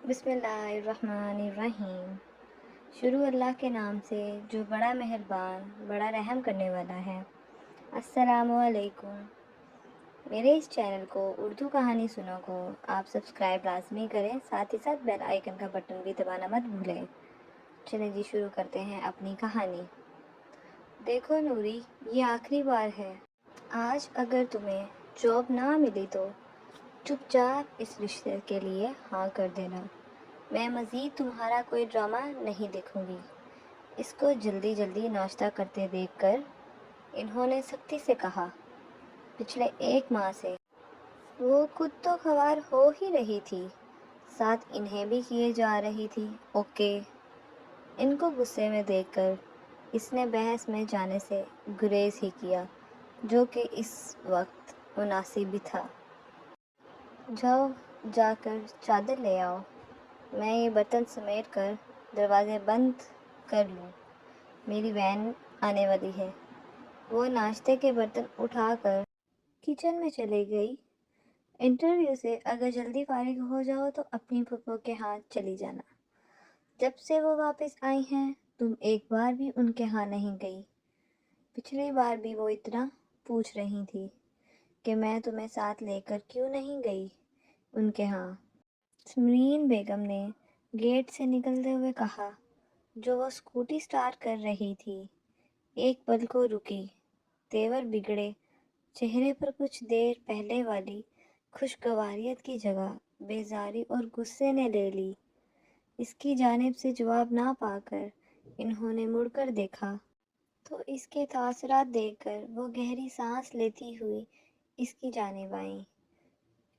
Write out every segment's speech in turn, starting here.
بسم اللہ الرحمن الرحیم۔ شروع اللہ کے نام سے جو بڑا مہربان بڑا رحم کرنے والا ہے۔ السلام علیکم۔ میرے اس چینل کو اردو کہانی سنو کو آپ سبسکرائب لازمی کریں، ساتھ ہی ساتھ بیل آئیکن کا بٹن بھی دبانا مت بھولیں۔ چلیں جی شروع کرتے ہیں اپنی کہانی۔ دیکھو نوری، یہ آخری بار ہے۔ آج اگر تمہیں جاب نہ ملی تو چپ چاپ اس رشتے کے لیے ہاں کر دینا۔ میں مزید تمہارا کوئی ڈرامہ نہیں دیکھوں گی۔ اس کو جلدی جلدی ناشتہ کرتے دیکھ کر انہوں نے سختی سے کہا۔ پچھلے 1 ماہ سے وہ خود تو خوار ہو ہی رہی تھی، ساتھ انہیں بھی کیے جا رہی تھی اوکے۔ ان کو غصے میں دیکھ کر اس نے بحث میں جانے سے گریز ہی کیا، جو کہ اس وقت مناسب بھی تھا۔ جاؤ جا کر چادر لے آؤ، میں یہ برتن سمیٹ کر دروازے بند کر لوں، میری وین آنے والی ہے۔ وہ ناشتے کے برتن اٹھا کر کچن میں چلی گئی۔ انٹرویو سے اگر جلدی فارغ ہو جاؤ تو اپنی پھپھو کے ہاتھ چلی جانا۔ جب سے وہ واپس آئی ہیں تم ایک بار بھی ان کے ہاں نہیں گئی۔ پچھلی بار بھی وہ اتنا پوچھ رہی تھی کہ میں تمہیں ساتھ لے کر کیوں نہیں گئی ان کے ہاں۔ سمرین بیگم نے گیٹ سے نکلتے ہوئے کہا، جو وہ اسکوٹی سٹارٹ کر رہی تھی۔ ایک پل کو رکی، تیور بگڑے، چہرے پر کچھ دیر پہلے والی خوشگواریت کی جگہ بیزاری اور غصے نے لے لی۔ اس کی جانب سے جواب نہ پا کر انہوں نے مڑ کر دیکھا تو اس کے تاثرات دیکھ کر وہ گہری سانس لیتی ہوئی اس کی جانب آئیں۔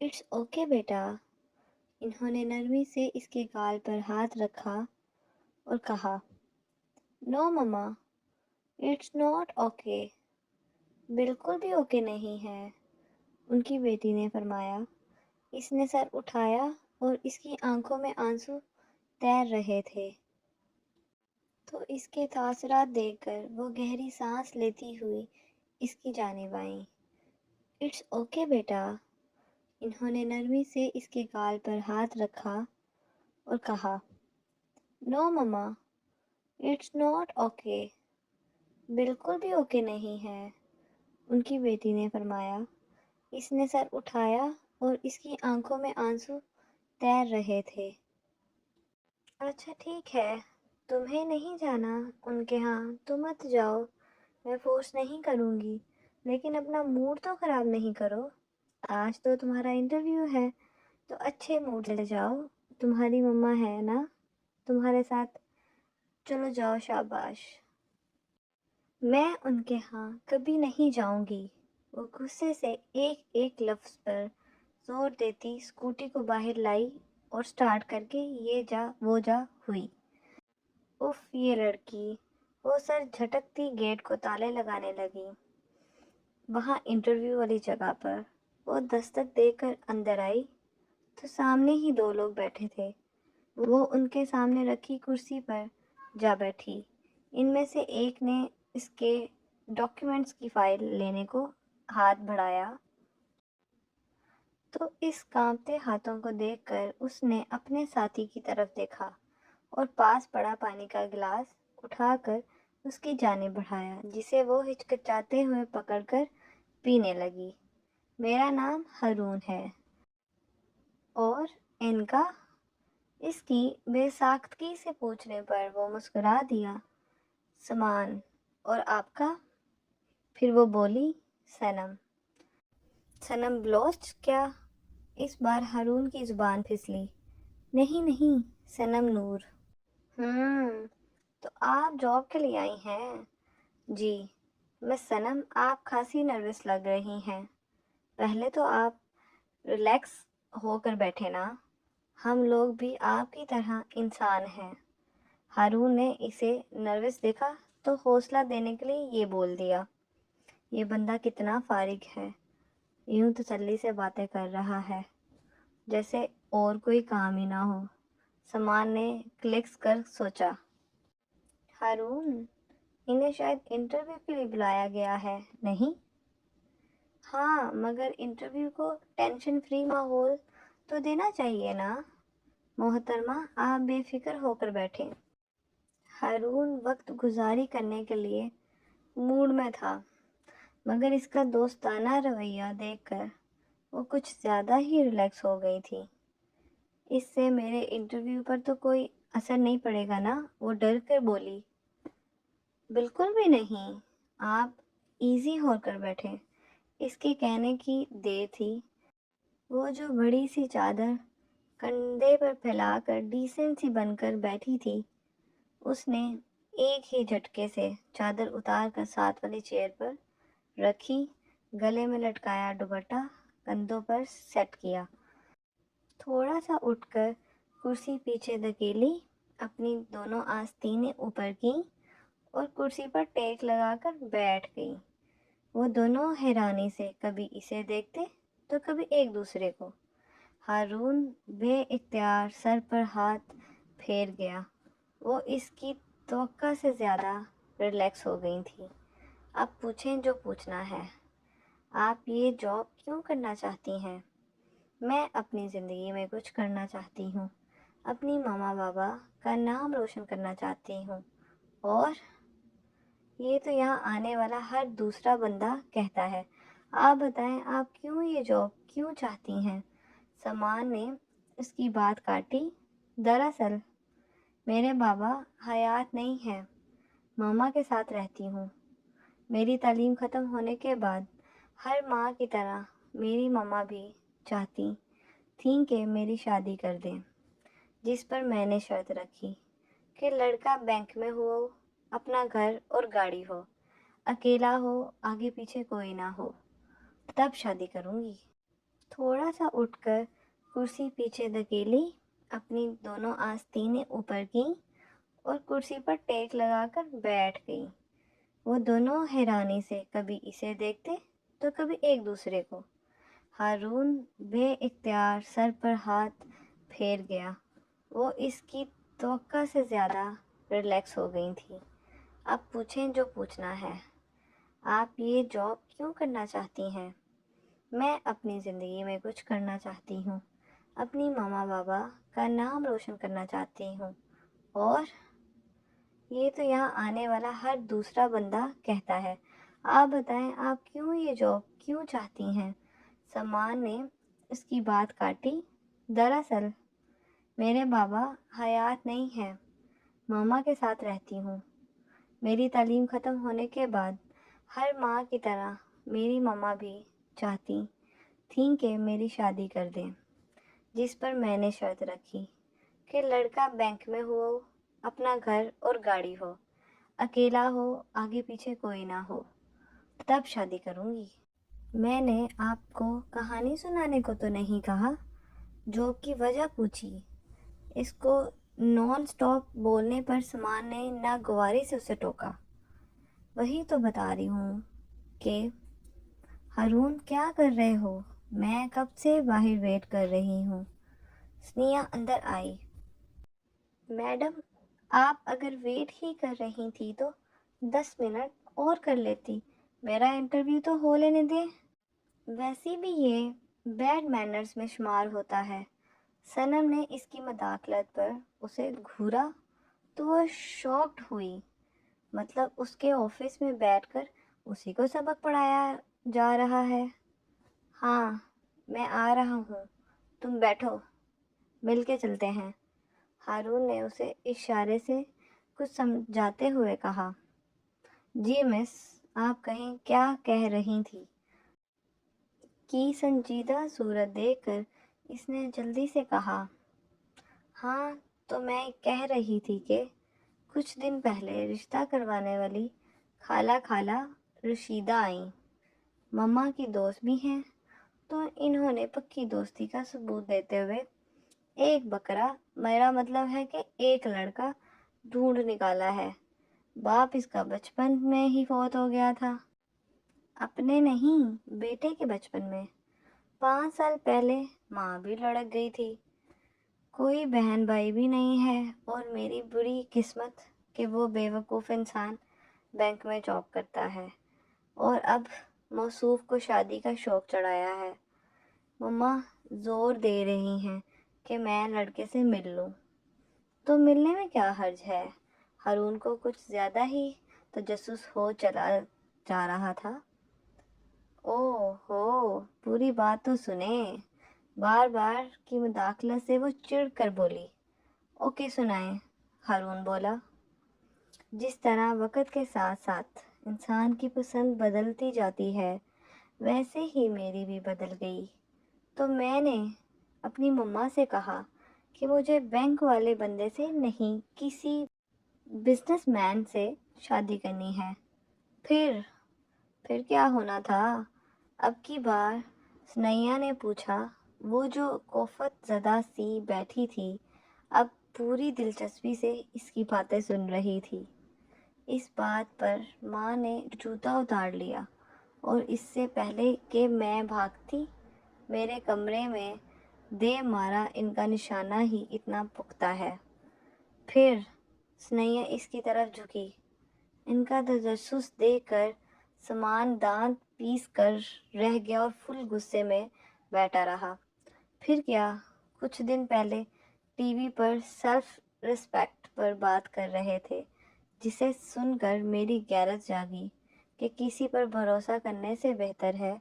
اٹس اوکے بیٹا۔ انہوں نے نرمی سے اس کے گال پر ہاتھ رکھا اور کہا، نو مما، اٹس ناٹ اوکے۔ بالکل بھی اوکے نہیں ہے، ان کی بیٹی نے فرمایا۔ اس نے سر اٹھایا اور اس کی آنکھوں میں آنسو تیر رہے تھے تو اس کے تاثرات دیکھ کر وہ گہری سانس لیتی ہوئی اس کی جانب آئیں۔ اٹس اوکے بیٹا۔ انہوں نے نرمی سے اس کے گال پر ہاتھ رکھا اور کہا، نو مما، اٹس ناٹ اوکے۔ بالکل بھی اوکے نہیں ہے، ان کی بیٹی نے فرمایا۔ اس نے سر اٹھایا اور اس کی آنکھوں میں آنسو تیر رہے تھے۔ اچھا ٹھیک ہے، تمہیں نہیں جانا ان کے ہاں تو مت جاؤ، میں فورس نہیں کروں گی، لیکن اپنا موڈ تو خراب نہیں کرو۔ آج تو تمہارا انٹرویو ہے تو اچھے موڈ سے جاؤ، تمہاری مما ہے نا تمہارے ساتھ، چلو جاؤ شاباش۔ میں ان کے ہاں کبھی نہیں جاؤں گی۔ وہ غصے سے ایک ایک لفظ پر زور دیتی اسکوٹی کو باہر لائی اور سٹارٹ کر کے یہ جا وہ جا ہوئی۔ اف یہ لڑکی، وہ سر جھٹکتی گیٹ کو تالے لگانے لگی۔ وہاں انٹرویو والی جگہ پر وہ دستک دے کر اندر آئی تو سامنے ہی 2 لوگ بیٹھے تھے۔ وہ ان کے سامنے رکھی کرسی پر جا بیٹھی۔ ان میں سے ایک نے اس کے ڈاکیومنٹس کی فائل لینے کو ہاتھ بڑھایا تو اس کانپتے ہاتھوں کو دیکھ کر اس نے اپنے ساتھی کی طرف دیکھا اور پاس پڑا پانی کا گلاس اٹھا کر اس کی جانب بڑھایا، جسے وہ ہچکچاتے ہوئے پکڑ کر پینے لگی۔ میرا نام ہارون ہے۔ اور ان کا؟ اس کی بے ساختگی سے پوچھنے پر وہ مسکرا دیا، سمان۔ اور آپ کا؟ پھر وہ بولی، سنم۔ سنم بلوچ کیا؟ اس بار ہارون کی زبان پھسلی۔ نہیں سنم نور۔ تو آپ جاب کے لیے آئی ہیں؟ جی۔ مس سنم، آپ خاصی نروس لگ رہی ہیں، پہلے تو آپ ریلیکس ہو کر بیٹھے نا، ہم لوگ بھی آپ کی طرح انسان ہیں۔ ہارون نے اسے نروس دیکھا تو حوصلہ دینے کے لیے یہ بول دیا، یہ بندہ کتنا فارغ ہے، یوں تسلی سے باتیں کر رہا ہے جیسے اور کوئی کام ہی نہ ہو۔ سمان نے کلکس کر سوچا، ہارون، انہیں شاید انٹرویو کے لیے بلایا گیا ہے، نہیں؟ ہاں، مگر انٹرویو کو ٹینشن فری ماحول تو دینا چاہیے نا۔ محترمہ آپ بے فکر ہو کر بیٹھیں۔ ہارون وقت گزاری کرنے کے لیے موڈ میں تھا، مگر اس کا دوستانہ رویہ دیکھ کر وہ کچھ زیادہ ہی ریلیکس ہو گئی تھی۔ اس سے میرے انٹرویو پر تو کوئی اثر نہیں پڑے گا نا؟ وہ ڈر کر بولی۔ بالکل بھی نہیں، آپ ایزی ہو کر بیٹھیں۔ اس کے کہنے کی دیر تھی۔ وہ جو بڑی سی چادر کندھے پر پھیلا کر ڈیسنٹ سی بن کر بیٹھی تھی، اس نے ایک ہی جھٹکے سے چادر اتار کر ساتھ والی چیئر پر رکھی، گلے میں لٹکایا دوپٹہ کندھوں پر سیٹ کیا، تھوڑا سا اٹھ کر کرسی پیچھے دھکیلی، اپنی دونوں آستینیں اوپر کیں اور کرسی پر ٹیک لگا کر بیٹھ گئی۔ وہ دونوں حیرانی سے کبھی اسے دیکھتے تو کبھی ایک دوسرے کو۔ ہارون بے اختیار سر پر ہاتھ پھیر گیا۔ وہ اس کی توقع سے زیادہ ریلیکس ہو گئی تھی۔ اب پوچھیں جو پوچھنا ہے۔ آپ یہ جاب کیوں کرنا چاہتی ہیں؟ میں اپنی زندگی میں کچھ کرنا چاہتی ہوں، اپنی ماما بابا کا نام روشن کرنا چاہتی ہوں، اور یہ تو یہاں آنے والا ہر دوسرا بندہ کہتا ہے۔ آپ بتائیں آپ کیوں یہ جاب کیوں چاہتی ہیں؟ سامان نے اس کی بات کاٹی۔ دراصل میرے بابا حیات نہیں ہیں، ماما کے ساتھ رہتی ہوں۔ میری تعلیم ختم ہونے کے بعد ہر ماں کی طرح میری ماما بھی چاہتی تھیں کہ میری شادی کر دیں، جس پر میں نے شرط رکھی کہ لڑکا بینک میں ہو، اپنا گھر اور گاڑی ہو، اکیلا ہو، آگے پیچھے کوئی نہ ہو، تب شادی کروں گی۔ تھوڑا سا اٹھ کر کرسی پیچھے دھکیلی، اپنی دونوں آستینیں اوپر کیں اور کرسی پر ٹیک لگا کر بیٹھ گئی۔ وہ دونوں حیرانی سے کبھی اسے دیکھتے تو کبھی ایک دوسرے کو۔ ہارون بے اختیار سر پر ہاتھ پھیر گیا۔ وہ اس کی توقع سے زیادہ ریلیکس ہو گئی تھی۔ اب پوچھیں جو پوچھنا ہے۔ آپ یہ جاب کیوں کرنا چاہتی ہیں؟ میں اپنی زندگی میں کچھ کرنا چاہتی ہوں، اپنی ماما بابا کا نام روشن کرنا چاہتی ہوں، اور یہ تو یہاں آنے والا ہر دوسرا بندہ کہتا ہے۔ آپ بتائیں آپ کیوں یہ جاب کیوں چاہتی ہیں؟ سامان نے اس کی بات کاٹی۔ دراصل میرے بابا حیات نہیں ہیں، ماما کے ساتھ رہتی ہوں۔ میری تعلیم ختم ہونے کے بعد ہر ماں کی طرح میری ماما بھی چاہتی تھیں کہ میری شادی کر دیں، جس پر میں نے شرط رکھی کہ لڑکا بینک میں ہو، اپنا گھر اور گاڑی ہو، اکیلا ہو، آگے پیچھے کوئی نہ ہو، تب شادی کروں گی۔ میں نے آپ کو کہانی سنانے کو تو نہیں کہا، جاب کی وجہ پوچھی۔ اس کو نان سٹاپ بولنے پر سامان نے ناگواری سے اسے ٹوکا۔ وہی تو بتا رہی ہوں کہ ہارون کیا کر رہے ہو؟ میں کب سے باہر ویٹ کر رہی ہوں۔ ثنیہ اندر آئی۔ میڈم آپ اگر ویٹ ہی کر رہی تھی تو 10 منٹ اور کر لیتی، میرا انٹرویو تو ہو لینے دیں۔ ویسے بھی یہ بیڈ مینرز میں شمار ہوتا ہے۔ صنم نے اس کی مداخلت پر اسے گھورا تو وہ شاکڈ ہوئی۔ مطلب اس کے آفس میں بیٹھ کر اسی کو سبق پڑھایا جا رہا ہے؟ ہاں میں آ رہا ہوں، تم بیٹھو، مل کے چلتے ہیں۔ ہارون نے اسے اشارے سے کچھ سمجھاتے ہوئے کہا۔ جی مس، آپ کہیں کیا کہہ رہی تھی؟ کی سنجیدہ صورت دیکھ کر اس نے جلدی سے کہا۔ ہاں تو میں کہہ رہی تھی کہ کچھ دن پہلے رشتہ کروانے والی خالہ رشیدہ آئیں، مما کی دوست بھی ہیں، تو انہوں نے پکی دوستی کا ثبوت دیتے ہوئے ایک بکرا، میرا مطلب ہے کہ ایک لڑکا ڈھونڈ نکالا ہے۔ باپ اس کا بچپن میں ہی فوت ہو گیا تھا۔ اپنے نہیں، بیٹے کے بچپن میں۔ 5 سال پہلے ماں بھی لڑک گئی تھی۔ کوئی بہن بھائی بھی نہیں ہے، اور میری بری قسمت کہ وہ بیوقوف انسان بینک میں جاب کرتا ہے اور اب موصوف کو شادی کا شوق چڑھایا ہے۔ مما زور دے رہی ہیں کہ میں لڑکے سے مل لوں۔ تو ملنے میں کیا حرج ہے؟ ہارون کو کچھ زیادہ ہی تجسس ہو چلا جا رہا تھا۔ اوہ ہو، پوری بات تو سنیں۔ بار بار کی مداخلت سے وہ چڑ کر بولی۔ اوکے سنائیں، ہارون بولا۔ جس طرح وقت کے ساتھ ساتھ انسان کی پسند بدلتی جاتی ہے، ویسے ہی میری بھی بدل گئی۔ تو میں نے اپنی مما سے کہا کہ مجھے بینک والے بندے سے نہیں، کسی بزنس مین سے شادی کرنی ہے۔ پھر کیا ہونا تھا؟ اب کی بار سنیا نے پوچھا۔ وہ جو کوفت زدہ سی بیٹھی تھی، اب پوری دلچسپی سے اس کی باتیں سن رہی تھی۔ اس بات پر ماں نے جوتا اتار لیا اور اس سے پہلے کہ میں بھاگتی میرے کمرے میں دے مارا، ان کا نشانہ ہی اتنا پختہ ہے۔ پھر سنیا اس کی طرف جھکی۔ ان کا تجسس دیکھ کر سامان دانت پیس کر رہ گیا اور فل غصے میں بیٹھا رہا۔ پھر کیا؟ کچھ دن پہلے ٹی وی پر سیلف ریسپیکٹ پر بات کر رہے تھے، جسے سن کر میری غیرت جاگی کہ کسی پر بھروسہ کرنے سے بہتر ہے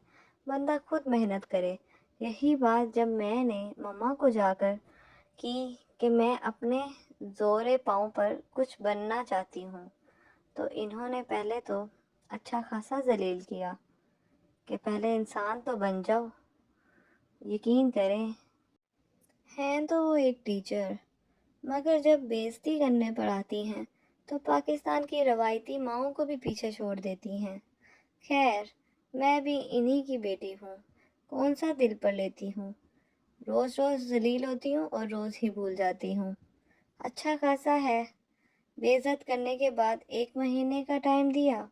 بندہ خود محنت کرے۔ یہی بات جب میں نے مما کو جا کر کی کہ میں اپنے زورے پاؤں پر کچھ بننا چاہتی ہوں، تو انہوں نے پہلے تو اچھا خاصا ذلیل کیا کہ پہلے انسان تو بن جاؤ۔ یقین کریں، ہیں تو وہ ایک ٹیچر، مگر جب بےعزتی کرنے پر آتی ہیں تو پاکستان کی روایتی ماؤں کو بھی پیچھے چھوڑ دیتی ہیں۔ خیر، میں بھی انہی کی بیٹی ہوں، کون سا دل پر لیتی ہوں۔ روز روز ذلیل ہوتی ہوں اور روز ہی بھول جاتی ہوں۔ اچھا خاصا ہے، بے عزت کرنے کے بعد 1 مہینے کا ٹائم دیا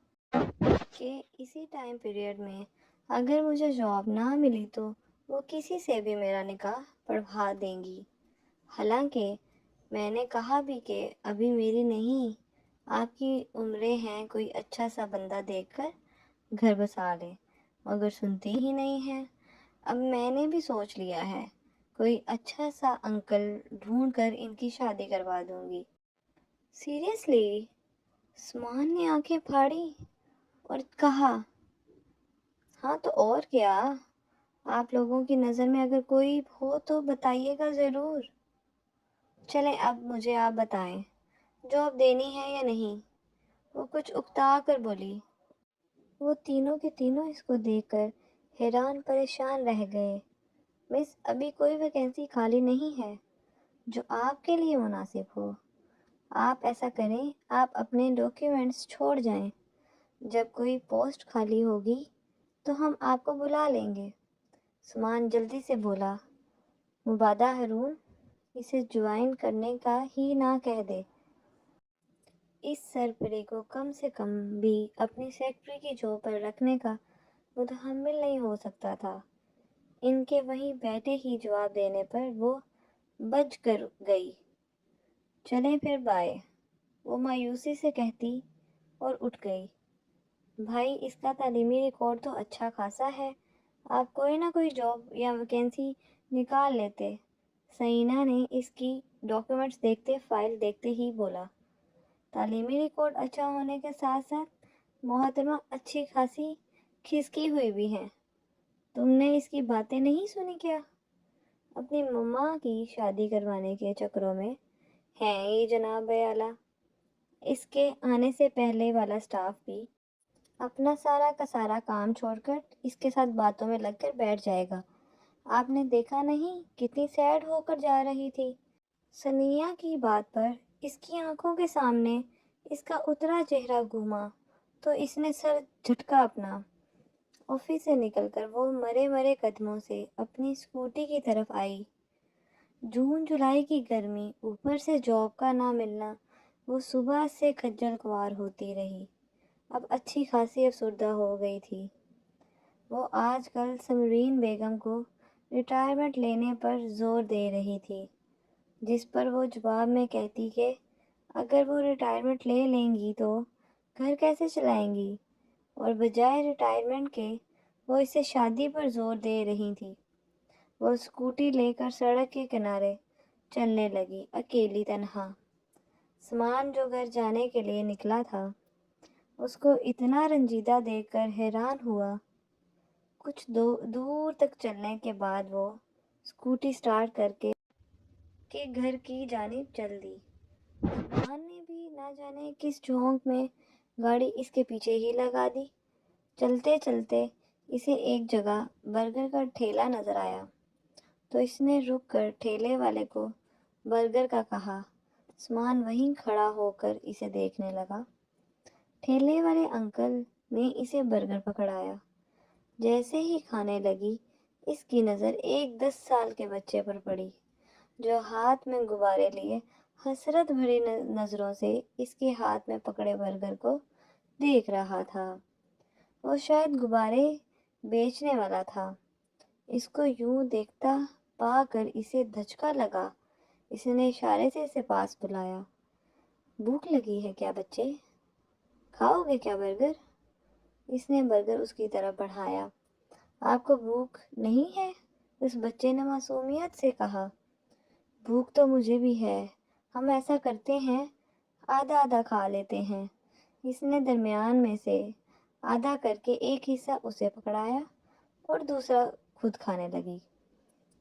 کہ اسی ٹائم پیریڈ میں اگر مجھے جاب نہ ملی تو وہ کسی سے بھی میرا نکاح پڑھوا دیں گی۔ حالانکہ میں نے کہا بھی کہ ابھی میری نہیں، آپ کی عمریں ہیں، کوئی اچھا سا بندہ دیکھ کر گھر بسا لیں، مگر سنتی ہی نہیں ہیں۔ اب میں نے بھی سوچ لیا ہے، کوئی اچھا سا انکل ڈھونڈ کر ان کی شادی کروا دوں گی۔ سیریسلی؟ عثمان نے آنکھیں پھاڑی اور کہا، ہاں تو اور کیا؟ آپ لوگوں کی نظر میں اگر کوئی ہو تو بتائیے گا ضرور۔ چلیں اب مجھے آپ بتائیں، جاب دینی ہے یا نہیں؟ وہ کچھ اکتا کر بولی۔ وہ تینوں کے تینوں اس کو دیکھ کر حیران پریشان رہ گئے۔ مس، ابھی کوئی ویکینسی خالی نہیں ہے جو آپ کے لیے مناسب ہو۔ آپ ایسا کریں، آپ اپنے ڈاکیومنٹس چھوڑ جائیں، جب کوئی پوسٹ خالی ہوگی تو ہم آپ کو بلا لیں گے۔ عثمان جلدی سے بولا، مبادہ ہارون، اسے جوائن کرنے کا ہی نہ کہہ دے۔ اس سرپری کو کم سے کم بھی اپنی سیکرٹری کی جاب پر رکھنے کا متحمل نہیں ہو سکتا تھا۔ ان کے وہیں بیٹھے ہی جواب دینے پر وہ بج کر گئی۔ چلیں پھر بائے، وہ مایوسی سے کہتی اور اٹھ گئی۔ بھائی، اس کا تعلیمی ریکارڈ تو اچھا خاصا ہے، آپ کوئی نہ کوئی جاب یا ویکینسی نکال لیتے۔ سینا نے اس کی ڈاکیومنٹس دیکھتے فائل دیکھتے ہی بولا۔ تعلیمی ریکارڈ اچھا ہونے کے ساتھ ساتھ محترمہ اچھی خاصی کھسکی ہوئی بھی ہیں۔ تم نے اس کی باتیں نہیں سنی کیا؟ اپنی مما کی شادی کروانے کے چکروں میں ہیں یہ جناب اعلیٰ۔ اس کے آنے سے پہلے والا سٹاف بھی اپنا سارا کا سارا کام چھوڑ کر اس کے ساتھ باتوں میں لگ کر بیٹھ جائے گا۔ آپ نے دیکھا نہیں کتنی سیڈ ہو کر جا رہی تھی؟ سنیا کی بات پر اس کی آنکھوں کے سامنے اس کا اترا چہرہ گھوما تو اس نے سر جھٹکا اپنا۔ آفس سے نکل کر وہ مرے مرے قدموں سے اپنی اسکوٹی کی طرف آئی۔ جون جولائی کی گرمی، اوپر سے جاب کا نہ ملنا، وہ صبح سے کھجل خوار ہوتی رہی، اب اچھی خاصی افسردہ ہو گئی تھی۔ وہ آج کل سمرین بیگم کو ریٹائرمنٹ لینے پر زور دے رہی تھی، جس پر وہ جواب میں کہتی کہ اگر وہ ریٹائرمنٹ لے لیں گی تو گھر کیسے چلائیں گی، اور بجائے ریٹائرمنٹ کے وہ اسے شادی پر زور دے رہی تھی۔ وہ اسکوٹی لے کر سڑک کے کنارے چلنے لگی، اکیلی تنہا۔ سمان جو گھر جانے کے لیے نکلا تھا اس کو اتنا رنجیدہ دیکھ کر حیران ہوا۔ کچھ دور تک چلنے کے بعد وہ اسکوٹی سٹارٹ کر کے گھر کی جانب چل دی۔ سمان نے بھی نہ جانے کس جھونک میں گاڑی اس کے پیچھے ہی لگا دی۔ چلتے چلتے اسے ایک جگہ برگر کا ٹھیلا نظر آیا تو اس نے رک کر ٹھیلے والے کو برگر کا کہا۔ سمان وہیں کھڑا ہو کر اسے دیکھنے لگا۔ ٹھیلے والے انکل نے اسے برگر پکڑایا۔ جیسے ہی کھانے لگی اس کی نظر ایک 10 سال کے بچے پر پڑی جو ہاتھ میں غبارے لیے حسرت بھری نظروں سے اس کے ہاتھ میں پکڑے برگر کو دیکھ رہا تھا۔ وہ شاید غبارے بیچنے والا تھا۔ اس کو یوں دیکھتا پا کر اسے دھچکا لگا۔ اس نے اشارے سے اسے پاس بلایا۔ بھوک لگی ہے کیا بچے؟ کھاؤ گے کیا برگر؟ اس نے برگر اس کی طرف بڑھایا۔ آپ کو بھوک نہیں ہے؟ اس بچے نے معصومیت سے کہا۔ بھوک تو مجھے بھی ہے، ہم ایسا کرتے ہیں آدھا آدھا کھا لیتے ہیں۔ اس نے درمیان میں سے آدھا کر کے ایک حصہ اسے پکڑایا اور دوسرا خود کھانے لگی۔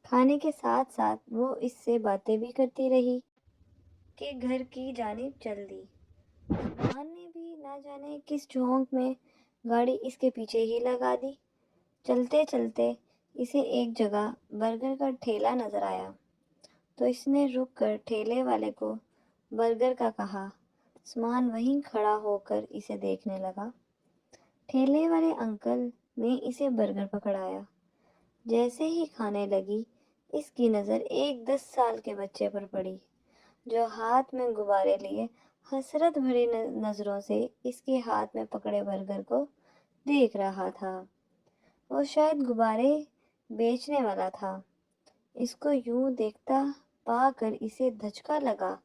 کھانے کے ساتھ ساتھ وہ اس سے باتیں بھی کرتی رہی کہ گھر کی جانب چل دی۔ سمان نے بھی نہ جانے کس جھونک میں گاڑی اس کے پیچھے ہی لگا دی۔ چلتے چلتے اسے ایک جگہ برگر کا ٹھیلا نظر آیا تو اس نے رک کر ٹھیلے والے کو برگر کا کہا۔ سمان وہیں کھڑا ہو کر اسے دیکھنے لگا۔ ٹھیلے والے انکل نے اسے برگر پکڑایا۔ جیسے ہی کھانے لگی اس کی نظر ایک 10 سال کے بچے پر پڑی جو ہاتھ میں غبارے لیے حسرت بھری نظروں سے اس کے ہاتھ میں پکڑے برگر کو دیکھ رہا تھا۔ وہ شاید غبارے بیچنے والا تھا۔ اس کو یوں دیکھتا پا کر اسے دھچکا لگا۔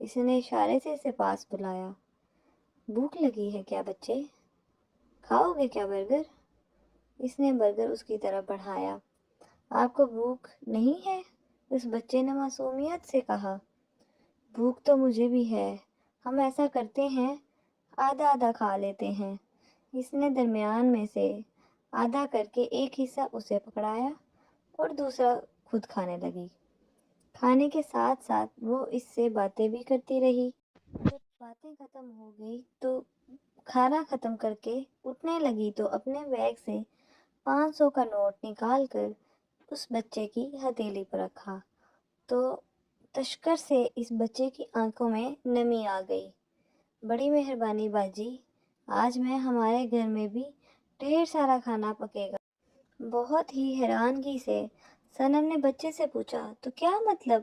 اس نے اشارے سے اسے پاس بلایا۔ بھوک لگی ہے کیا بچے؟ کھاؤ گے کیا برگر؟ اس نے برگر اس کی طرف بڑھایا۔ آپ کو بھوک نہیں ہے؟ اس بچے نے معصومیت سے کہا۔ بھوک تو مجھے بھی ہے، ہم ایسا کرتے ہیں آدھا آدھا کھا لیتے ہیں۔ اس نے درمیان میں سے آدھا کر کے ایک حصہ اسے پکڑایا اور دوسرا خود کھانے لگی۔ کھانے کے ساتھ ساتھ وہ اس سے باتیں بھی کرتی رہی۔ جب باتیں ختم ہو گئی تو کھانا ختم کر کے اٹھنے لگی تو اپنے بیگ سے 500 کا نوٹ نکال کر اس بچے کی ہتھیلی پر رکھا تو تشکر سے اس بچے کی آنکھوں میں نمی آ گئی۔ بڑی مہربانی باجی، آج ہمارے گھر میں بھی ڈھیر سارا کھانا پکے گا۔ بہت ہی حیرانگی سے صنم نے بچے سے پوچھا، تو کیا مطلب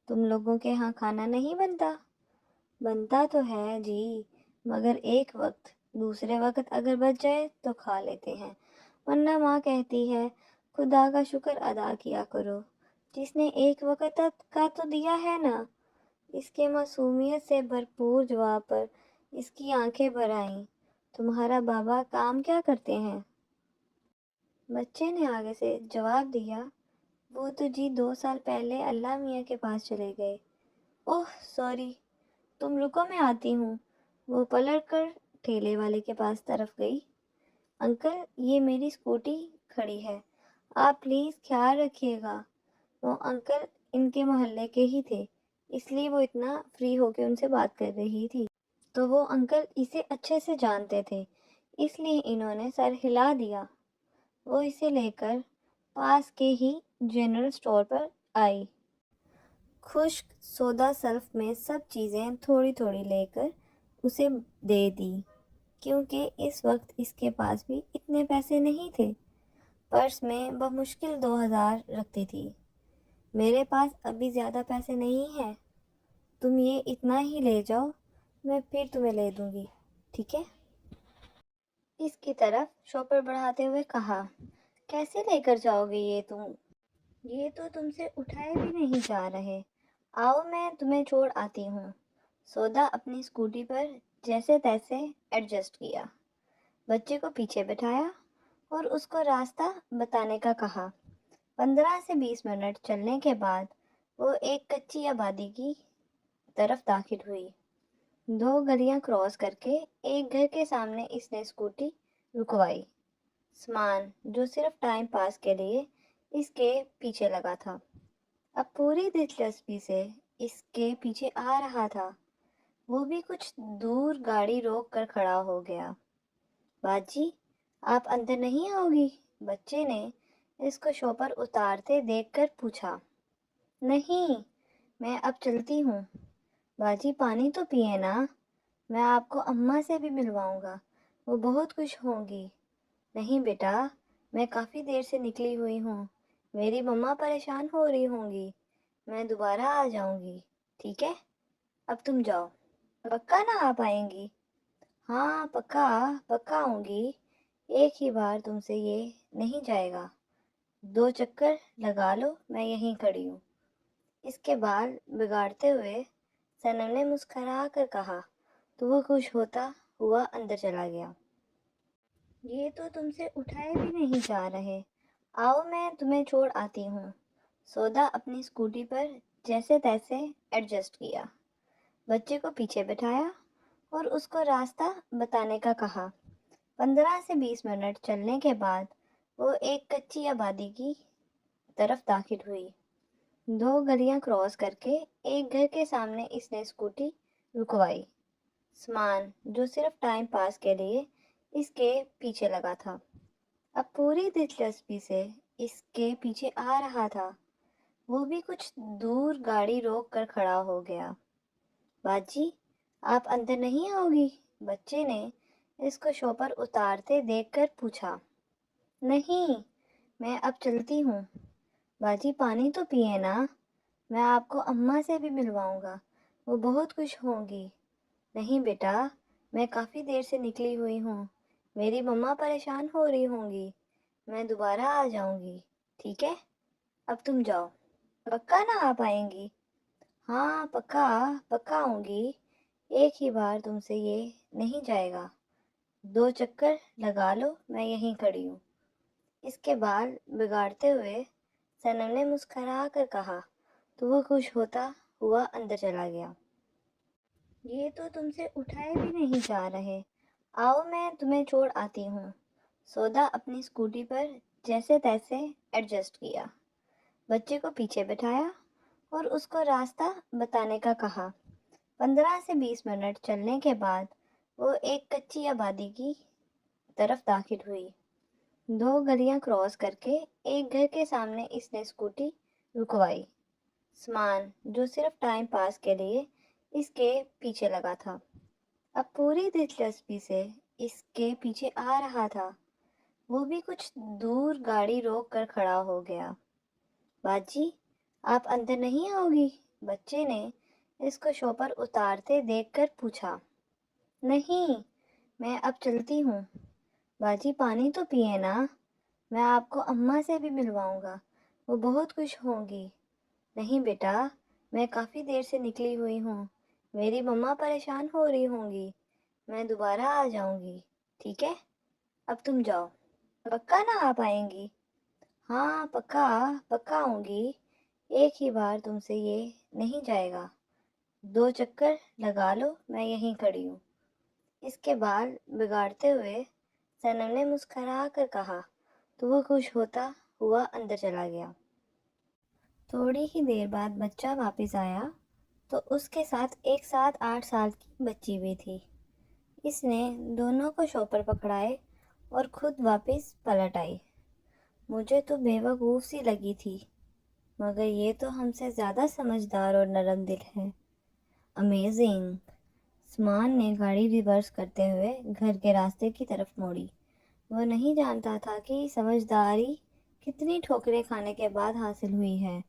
تم لوگوں کے ہاں کھانا نہیں بنتا؟ بنتا تو ہے جی، مگر ایک وقت، دوسرے وقت اگر بچ جائے تو کھا لیتے ہیں، ورنہ ماں کہتی ہے خدا کا شکر ادا کیا کرو جس نے ایک وقت کا تو دیا ہے نا۔ اس کے معصومیت سے بھرپور جواب پر اس کی آنکھیں بھر آئیں۔ تمہارا بابا کام کیا کرتے ہیں؟ بچے نے آگے سے جواب دیا، وہ تو جی 2 سال پہلے اللہ میاں کے پاس چلے گئے۔ اوہ سوری، تم رکو میں آتی ہوں۔ وہ پلٹ کر ٹھیلے والے کے پاس طرف گئی۔ انکل، یہ میری اسکوٹی کھڑی ہے، آپ پلیز خیال رکھیے گا۔ وہ انکل ان کے محلے کے ہی تھے، اس لیے وہ اتنا فری ہو کے ان سے بات کر رہی تھی۔ تو وہ انکل اسے اچھے سے جانتے تھے، اس لیے انہوں نے سر ہلا دیا۔ وہ اسے لے کر پاس کے ہی جنرل اسٹور پر آئی۔ خشک سودا شیلف میں سب چیزیں تھوڑی تھوڑی لے کر اسے دے دی، کیونکہ اس وقت اس کے پاس بھی اتنے پیسے نہیں تھے۔ پرس میں بمشکل 2000 رکھتی تھی۔ میرے پاس ابھی زیادہ پیسے نہیں ہیں، تم یہ اتنا ہی لے جاؤ، میں پھر تمہیں لے دوں گی، ٹھیک ہے؟ اس کی طرف شاپر بڑھاتے ہوئے کہا، کیسے لے کر جاؤ گے یہ تو تم سے اٹھائے بھی نہیں جا رہے۔ آؤ میں تمہیں چھوڑ آتی ہوں۔ سودا اپنی اسکوٹی پر جیسے تیسے ایڈجسٹ کیا، بچے کو پیچھے بٹھایا اور اس کو راستہ بتانے کا کہا۔ 15 سے 20 منٹ چلنے کے بعد وہ ایک کچی آبادی کی طرف داخل ہوئی۔ 2 گلیاں کراس کر کے ایک گھر کے سامنے اس نے اسکوٹی رکوائی۔ عثمان، جو صرف ٹائم پاس کے لیے اس کے پیچھے لگا تھا، اب پوری دلچسپی سے اس کے پیچھے آ رہا تھا۔ وہ بھی کچھ دور گاڑی روک کر کھڑا ہو گیا۔ باجی، آپ اندر نہیں آؤ گی؟ بچے نے اس کو شوپر اتارتے دیکھ کر پوچھا۔ نہیں، میں اب چلتی ہوں۔ باجی پانی تو پیے نا، میں آپ کو اماں سے بھی ملواؤں گا، وہ بہت خوش ہوں گی۔ نہیں بیٹا، میں کافی دیر سے نکلی ہوئی ہوں، میری مما پریشان ہو رہی ہوں گی، میں دوبارہ آ جاؤں گی، ٹھیک ہے؟ اب تم جاؤ۔ پکا نہ آ پائیں گی؟ ہاں پکا آؤں گی، ایک ہی بار تم سے یہ نہیں جائے گا، 2 چکر لگا لو، میں یہیں کھڑی ہوں۔ اس کے بال بگاڑتے ہوئے صنم نے مسکرا کر کہا تو وہ خوش ہوتا ہوا اندر چلا گیا۔ یہ تو تم سے اٹھائے بھی نہیں جا رہے، آؤ میں تمہیں چھوڑ آتی ہوں۔ سودا اپنی اسکوٹی پر جیسے تیسے ایڈجسٹ کیا، بچے کو پیچھے بٹھایا اور اس کو راستہ بتانے کا کہا۔ 15 سے 20 منٹ چلنے کے بعد وہ ایک کچی آبادی کی طرف داخل ہوئی۔ 2 گلیاں کراس کر کے ایک گھر کے سامنے اس نے اسکوٹی رکوائی۔ عثمان، جو صرف ٹائم پاس کے لیے اس کے پیچھے لگا تھا، اب پوری دلچسپی سے اس کے پیچھے آ رہا تھا۔ وہ بھی کچھ دور گاڑی روک کر کھڑا ہو گیا۔ باجی، آپ اندر نہیں آؤ گی؟ بچے نے اس کو شوپر اتارتے دیکھ کر پوچھا۔ نہیں، میں اب چلتی ہوں۔ باجی پانی تو پیے نا، میں آپ کو اماں سے بھی ملواؤں گا، وہ بہت خوش ہوں گی۔ نہیں بیٹا، میں کافی دیر سے نکلی ہوئی ہوں، میری مما پریشان ہو رہی ہوں گی، میں دوبارہ آ جاؤں گی، ٹھیک ہے؟ اب تم جاؤ۔ پکا نہ آ پائیں گی؟ ہاں پکا آؤں گی، ایک ہی بار تم سے یہ نہیں جائے گا، 2 چکر لگا لو، میں یہیں کھڑی ہوں۔ اس کے بال بگاڑتے ہوئے صنم نے مسکرا کر کہا تو وہ خوش ہوتا ہوا اندر چلا گیا۔ یہ تو تم سے اٹھائے بھی نہیں جا رہے، آؤ میں تمہیں چھوڑ آتی ہوں۔ سودا اپنی اسکوٹی پر جیسے تیسے ایڈجسٹ کیا، بچے کو پیچھے بٹھایا اور اس کو راستہ بتانے کا کہا۔ 15 سے 20 منٹ چلنے کے بعد وہ ایک کچی آبادی کی طرف داخل ہوئی۔ 2 گلیاں کراس کر کے ایک گھر کے سامنے اس نے اسکوٹی رکوائی۔ عثمان، جو صرف ٹائم پاس کے لیے اس کے پیچھے لگا تھا، اب پوری دلچسپی سے اس کے پیچھے آ رہا تھا۔ وہ بھی کچھ دور گاڑی روک کر کھڑا ہو گیا۔ باجی، آپ اندر نہیں آؤ گی؟ بچے نے اس کو شوپر اتارتے دیکھ کر پوچھا۔ نہیں، میں اب چلتی ہوں۔ باجی پانی تو پیے نا، میں آپ کو اماں سے بھی ملواؤں گا، وہ بہت خوش ہوں گی۔ نہیں بیٹا، میں کافی دیر سے نکلی ہوئی ہوں، میری مما پریشان ہو رہی ہوں گی، میں دوبارہ آ جاؤں گی، ٹھیک ہے؟ اب تم جاؤ۔ پکا نہ آ پائیں گی؟ ہاں پکا آؤں گی، ایک ہی بار تم سے یہ نہیں جائے گا، 2 چکر لگا لو، میں یہیں کھڑی ہوں۔ اس کے بال بگاڑتے ہوئے صنم نے مسکرا کر کہا تو وہ خوش ہوتا ہوا اندر چلا گیا۔ تھوڑی ہی دیر بعد بچہ واپس آیا تو اس کے ساتھ ایک 7-8 سال کی بچی بھی تھی۔ اس نے دونوں کو شوپر پکڑائے اور خود واپس پلٹ آئی۔ مجھے تو بیوقوف سی لگی تھی، مگر یہ تو ہم سے زیادہ سمجھدار اور نرم دل ہے۔ امیزنگ! عثمان نے گاڑی ریورس کرتے ہوئے گھر کے راستے کی طرف موڑی۔ وہ نہیں جانتا تھا کہ سمجھداری کتنی ٹھوکریں کھانے کے بعد حاصل ہوئی ہے۔